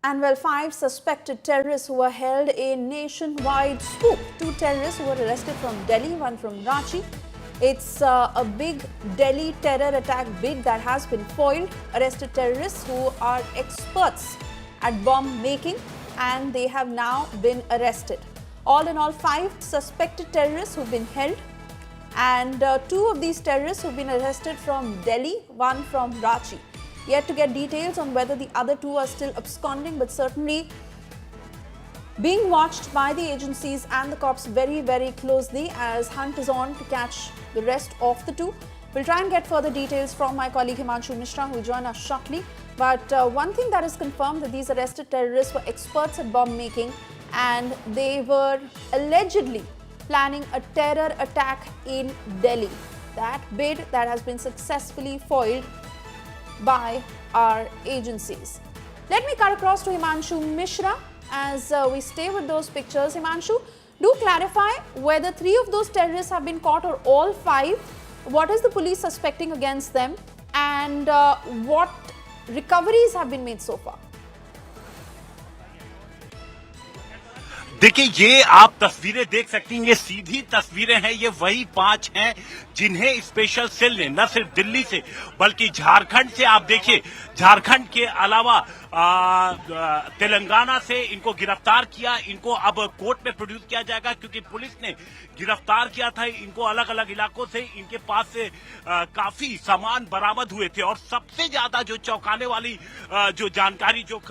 And well, 5 suspected terrorists who were held a nationwide swoop. 2 terrorists who were arrested from Delhi, one from Ranchi. It's a big Delhi terror attack bid that has been foiled. Arrested terrorists who are experts at bomb making, and they have now been arrested. All in all, 5 suspected terrorists who've been held, and 2 of these terrorists who've been arrested from Delhi, one from Ranchi. Yet to get details on whether the other 2 are still absconding, but certainly being watched by the agencies and the cops very, very closely as hunt is on to catch the rest of the 2. We'll try and get further details from my colleague Himanshu Mishra, who will join us shortly. But one thing that is confirmed, that these arrested terrorists were experts at bomb making, and they were allegedly planning a terror attack in Delhi. That bid that has been successfully foiled by our agencies. Let me cut across to Himanshu Mishra as we stay with those pictures. Himanshu, do clarify whether 3 of those terrorists have been caught or all 5. What is the police suspecting against them, and what recoveries have been made so far? देखिए, ये आप तस्वीरें देख सकती हैं, ये सीधी तस्वीरें हैं। ये वही 5 हैं जिन्हें स्पेशल सेल ने न सिर्फ दिल्ली से बल्कि झारखंड से, आप देखिए, झारखंड के अलावा तेलंगाना से इनको गिरफ्तार किया। इनको अब कोर्ट में प्रोड्यूस किया जाएगा, क्योंकि पुलिस ने गिरफ्तार किया था इनको अलग अलग इलाकों से। इनके पास से काफी सामान बरामद हुए थे, और सबसे ज्यादा जो चौंकाने वाली जो जानकारी जो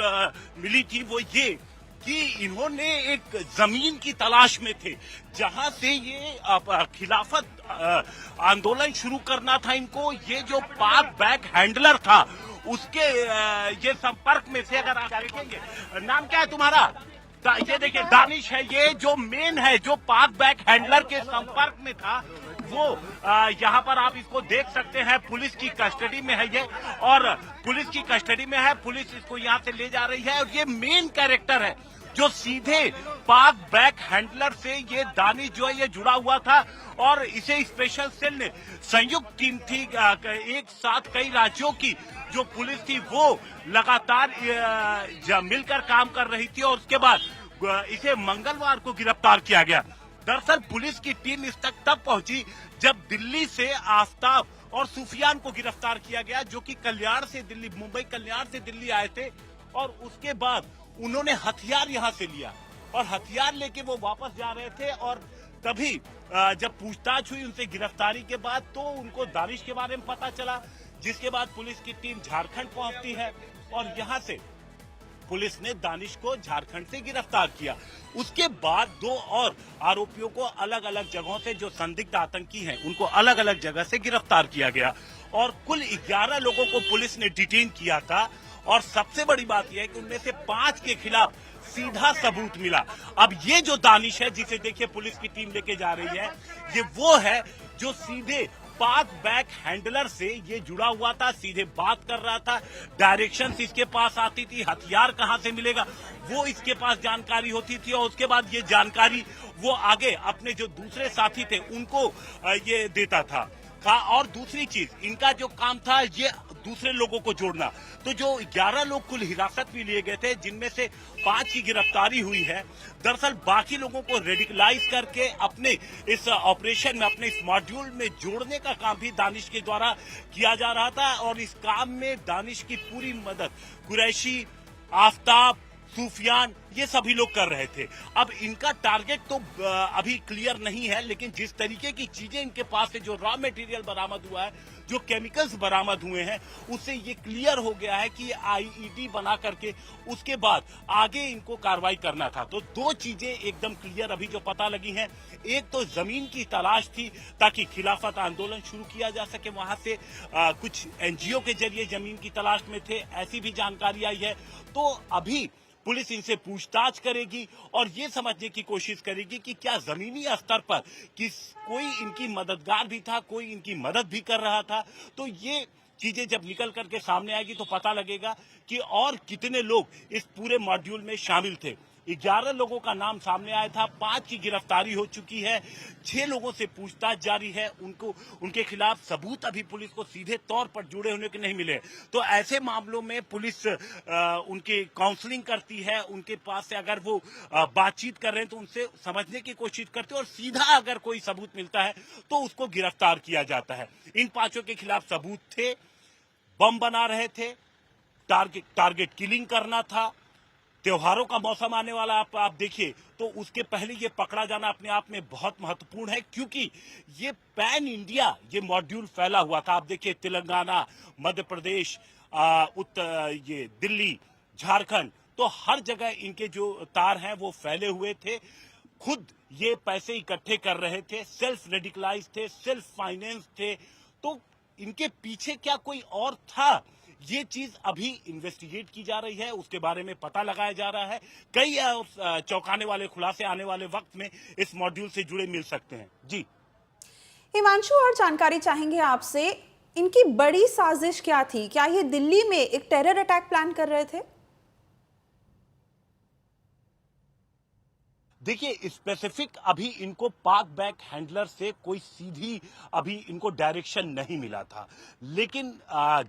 मिली थी वो ये कि इन्होंने एक जमीन की तलाश में थे जहां से ये खिलाफत आंदोलन शुरू करना था इनको। ये जो पाक बैक हैंडलर था उसके ये संपर्क में से, अगर आप देखेंगे, नाम क्या है तुम्हारा? ये देखिए, दानिश है। ये जो मेन है, जो पाक बैक हैंडलर के संपर्क में था, वो यहाँ पर आप इसको देख सकते हैं। पुलिस की कस्टडी में है ये, और पुलिस की कस्टडी में है। पुलिस इसको यहाँ से ले जा रही है, और ये मेन कैरेक्टर है जो सीधे पाक बैक हैंडलर से ये दानिश जो है ये जुड़ा हुआ था। और इसे स्पेशल सेल ने, संयुक्त टीम थी, एक साथ कई राज्यों की जो पुलिस थी वो लगातार मिलकर काम कर रही थी, और उसके बाद इसे मंगलवार को गिरफ्तार किया गया। दरअसल पुलिस की टीम इस तक तब पहुंची जब दिल्ली से आफ्ताब और सुफियान को गिरफ्तार किया गया, जो कि कल्याण से दिल्ली, मुंबई कल्याण से दिल्ली आए थे। और उसके बाद उन्होंने हथियार यहां से लिया, और हथियार लेके वो वापस जा रहे थे। और तभी जब पूछताछ हुई उनसे गिरफ्तारी के बाद, तो उनको दानिश के बारे में पता चला, जिसके बाद पुलिस की टीम झारखंड पहुंचती है, और यहां से पुलिस ने दानिश को झारखंड से गिरफ्तार किया। उसके बाद 2 और आरोपियों को अलग अलग जगहों से, जो संदिग्ध आतंकी हैं, उनको अलग अलग जगह से गिरफ्तार किया गया, और कुल 11 लोगों को पुलिस ने डिटेन किया था। और सबसे बड़ी बात यह है कि उनमें से 5 के खिलाफ सीधा सबूत मिला। अब ये जो दानिश है, जिसे देखिए पुलिस की टीम लेके जा रही है, ये वो है जो सीधे पाक बैक हैंडलर से ये जुड़ा हुआ था, सीधे बात कर रहा था, डायरेक्शंस इसके पास आती थी, हथियार कहां से मिलेगा वो इसके पास जानकारी होती थी, और उसके बाद ये जानकारी वो आगे अपने जो दूसरे साथी थे उनको ये देता था। और दूसरी चीज, इनका जो काम था ये दूसरे लोगों को जोड़ना। तो जो 11 लोग कुल हिरासत में लिए गए थे, जिनमें से 5 की गिरफ्तारी हुई है, दरअसल बाकी लोगों को रेडिकलाइज करके अपने इस ऑपरेशन में, अपने इस मॉड्यूल में जोड़ने का काम भी दानिश के द्वारा किया जा रहा था। और इस काम में दानिश की पूरी मदद कुरैशी, आफ्ताब, सुफियान, ये सभी लोग कर रहे थे। अब इनका टारगेट तो अभी क्लियर नहीं है, लेकिन जिस तरीके की चीजें इनके पास से, जो रॉ मटेरियल बरामद हुआ है, जो केमिकल्स बरामद हुए हैं, उससे ये क्लियर हो गया है कि आईईडी बना करके उसके बाद आगे इनको कार्रवाई करना था। तो 2 चीजें एकदम क्लियर अभी जो पता लगी हैं। एक तो जमीन की तलाश थी ताकि खिलाफत आंदोलन शुरू किया जा सके, वहां से कुछ एनजीओ के जरिए जमीन की तलाश में थे, ऐसी भी जानकारी आई है। तो अभी पुलिस इनसे पूछताछ करेगी और ये समझने की कोशिश करेगी कि क्या जमीनी स्तर पर कोई इनकी मददगार भी था, कोई इनकी मदद भी कर रहा था। तो ये चीजें जब निकल करके सामने आएगी तो पता लगेगा कि और कितने लोग इस पूरे मॉड्यूल में शामिल थे। 11 लोगों का नाम सामने आया था, 5 की गिरफ्तारी हो चुकी है, 6 लोगों से पूछताछ जारी है। उनके खिलाफ सबूत अभी पुलिस को सीधे तौर पर जुड़े होने के नहीं मिले। तो ऐसे मामलों में पुलिस उनकी काउंसलिंग करती है, उनके पास से अगर वो बातचीत कर रहे हैं तो उनसे समझने की कोशिश करते हैं और सीधा अगर कोई सबूत मिलता है तो उसको गिरफ्तार किया जाता है। इन 5 के खिलाफ सबूत थे, बम बना रहे थे, टारगेट किलिंग करना था, त्योहारों का मौसम आने वाला आप देखिए, तो उसके पहले ये पकड़ा जाना अपने आप में बहुत महत्वपूर्ण है, क्योंकि ये पैन इंडिया ये मॉड्यूल फैला हुआ था। आप देखिए तेलंगाना, मध्य प्रदेश, ये दिल्ली, झारखंड, तो हर जगह इनके जो तार हैं वो फैले हुए थे। खुद ये पैसे इकट्ठे कर रहे थे, सेल्फ रेडिकलाइज थे, सेल्फ फाइनेंस थे। तो इनके पीछे क्या कोई और था, ये चीज अभी इन्वेस्टिगेट की जा रही है, उसके बारे में पता लगाया जा रहा है। कई चौंकाने वाले खुलासे आने वाले वक्त में इस मॉड्यूल से जुड़े मिल सकते हैं। जी हिमांशु, और जानकारी चाहेंगे आपसे, इनकी बड़ी साजिश क्या थी? क्या ये दिल्ली में एक टेरर अटैक प्लान कर रहे थे? देखिए, स्पेसिफिक अभी इनको पाक बैक हैंडलर से कोई सीधी अभी इनको डायरेक्शन नहीं मिला था, लेकिन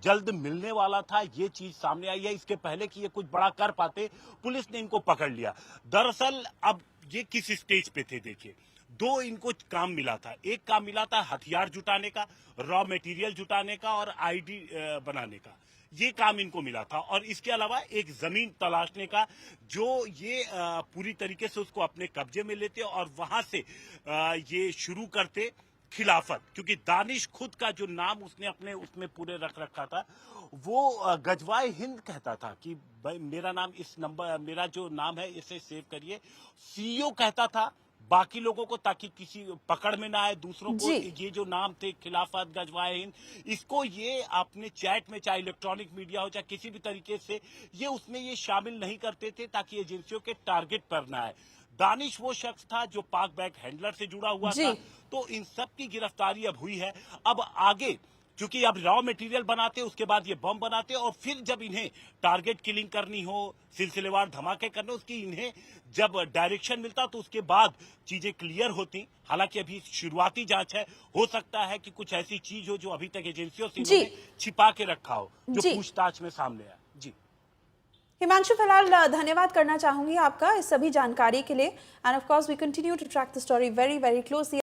जल्द मिलने वाला था। ये चीज सामने आई है। इसके पहले कि ये कुछ बड़ा कर पाते, पुलिस ने इनको पकड़ लिया। दरअसल अब ये किस स्टेज पे थे, देखिए, 2 इनको काम मिला था। एक काम मिला था हथियार जुटाने का, रॉ मटेरियल जुटाने का और आईडी बनाने का, ये काम इनको मिला था। और इसके अलावा एक जमीन तलाशने का, जो ये पूरी तरीके से उसको अपने कब्जे में लेते और वहां से ये शुरू करते खिलाफत। क्योंकि दानिश खुद का जो नाम उसने अपने उसमें पूरे रख रखा था, वो गजवाए हिंद कहता था कि भाई मेरा नाम इस नंबर, मेरा जो नाम है इसे सेव करिए। सीईओ कहता था बाकी लोगों को, ताकि किसी पकड़ में ना आए दूसरों को। ये जो नाम थे खिलाफत, गजवाए हिंद, इसको ये अपने चैट में, चाहे इलेक्ट्रॉनिक मीडिया हो चाहे किसी भी तरीके से, ये उसमें ये शामिल नहीं करते थे ताकि एजेंसियों के टारगेट पर ना आए। दानिश वो शख्स था जो पाक बैक हैंडलर से जुड़ा हुआ था। तो इन सब की गिरफ्तारी अब हुई है। अब आगे क्योंकि अब रॉ मटेरियल बनाते, उसके बाद ये बम बनाते, और फिर जब इन्हें टारगेट किलिंग करनी हो, सिलसिलेवार धमाके करने, उसकी इन्हें जब डायरेक्शन मिलता तो उसके बाद चीजें क्लियर होती। हालांकि अभी शुरुआती जांच है, हो सकता है कि कुछ ऐसी चीज हो जो अभी तक एजेंसियों से इन्होंने छिपा के रखा हो, जो पूछताछ में सामने आया। जी हिमांशु, फिलहाल धन्यवाद करना चाहूंगी आपका इस सभी जानकारी के लिए। And of course we continue to track the story very very closely.